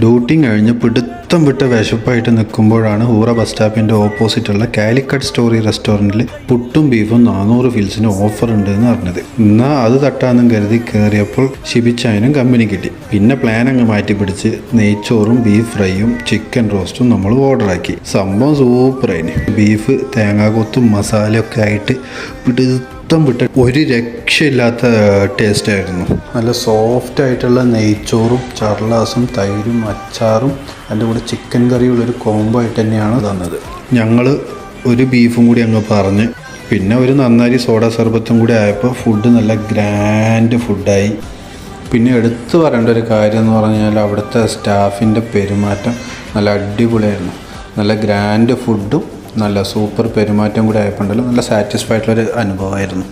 Duty കഴിഞ്ഞ് പിടുത്തം വിട്ട വിശപ്പായിട്ട് നിൽക്കുമ്പോഴാണ് ഹൂറ ബസ് സ്റ്റാപ്പിൻ്റെ ഓപ്പോസിറ്റുള്ള കാലിക്കറ്റ് സ്റ്റോറി റെസ്റ്റോറൻറ്റിൽ പുട്ടും ബീഫും 400 ഫിൽസിന് ഓഫർ ഉണ്ട് എന്ന് പറഞ്ഞത്. എന്നാൽ അത് തട്ടാന്നും കരുതി കയറിയപ്പോൾ ഷിബിച്ചായനും കമ്പനി കിട്ടി. പിന്നെ പ്ലാൻ അങ്ങ് മാറ്റി പിടിച്ച് നെയ്ച്ചോറും ബീഫ് ഫ്രൈയും ചിക്കൻ റോസ്റ്റും നമ്മൾ ഓർഡറാക്കി. സംഭവം സൂപ്പറായിന്. ബീഫ് തേങ്ങാക്കൊത്തും മസാലയൊക്കെ ആയിട്ട് വിട്ട് ഒരു രക്ഷയില്ലാത്ത ടേസ്റ്റ് ആയിരുന്നു. നല്ല സോഫ്റ്റ് ആയിട്ടുള്ള നെയ്ച്ചോറും ചർലാസും തൈരും അച്ചാറും അതിൻ്റെ കൂടെ ചിക്കൻ കറിയുള്ളൊരു കോംബോ ആയിട്ട് തന്നെയാണ് തന്നത്. ഞങ്ങൾ ഒരു ബീഫും കൂടി അങ്ങ് പറഞ്ഞ് പിന്നെ ഒരു നന്നാരി സോഡ സർബത്തും കൂടി ആയപ്പോൾ ഫുഡ് നല്ല ഗ്രാൻഡ് ഫുഡായി. പിന്നെ എടുത്തു പറയേണ്ട ഒരു കാര്യം എന്ന് പറഞ്ഞാൽ അവിടുത്തെ സ്റ്റാഫിൻ്റെ പെരുമാറ്റം നല്ല അടിപൊളിയായിരുന്നു. നല്ല ഗ്രാൻഡ് ഫുഡും നല്ല സൂപ്പർ പെരുമാറ്റം കൂടി ആയപ്പോണ്ടല്ലോ നല്ല സാറ്റിസ്ഫൈഡ് ആയിട്ടുള്ളൊരു അനുഭവമായിരുന്നു.